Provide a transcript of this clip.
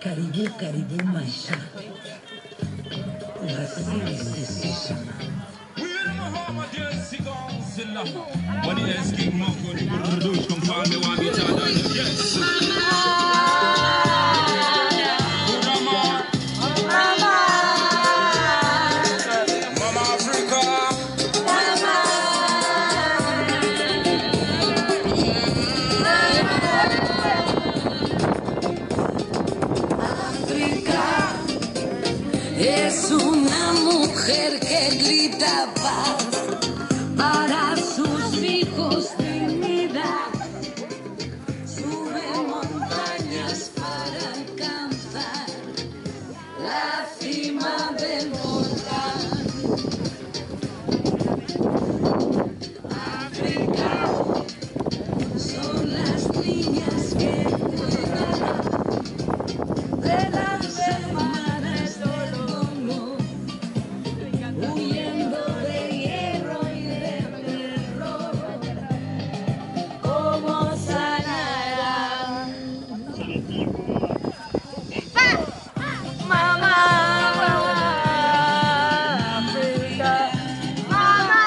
Caribú, Caribú, Maisha. Brasil se llama. When the S kick my foot, the douche come find me, want me to tell you yes. Mama Africa. África es una mujer que grita paz para sus hijos, dignidad. Sube montañas para alcanzar la cima del volcán. África son las niñas que cuidan de las hermanas del Congo, huyendo de hierro y de terror. ¿Cómo sanará? Mamá, África, mamá,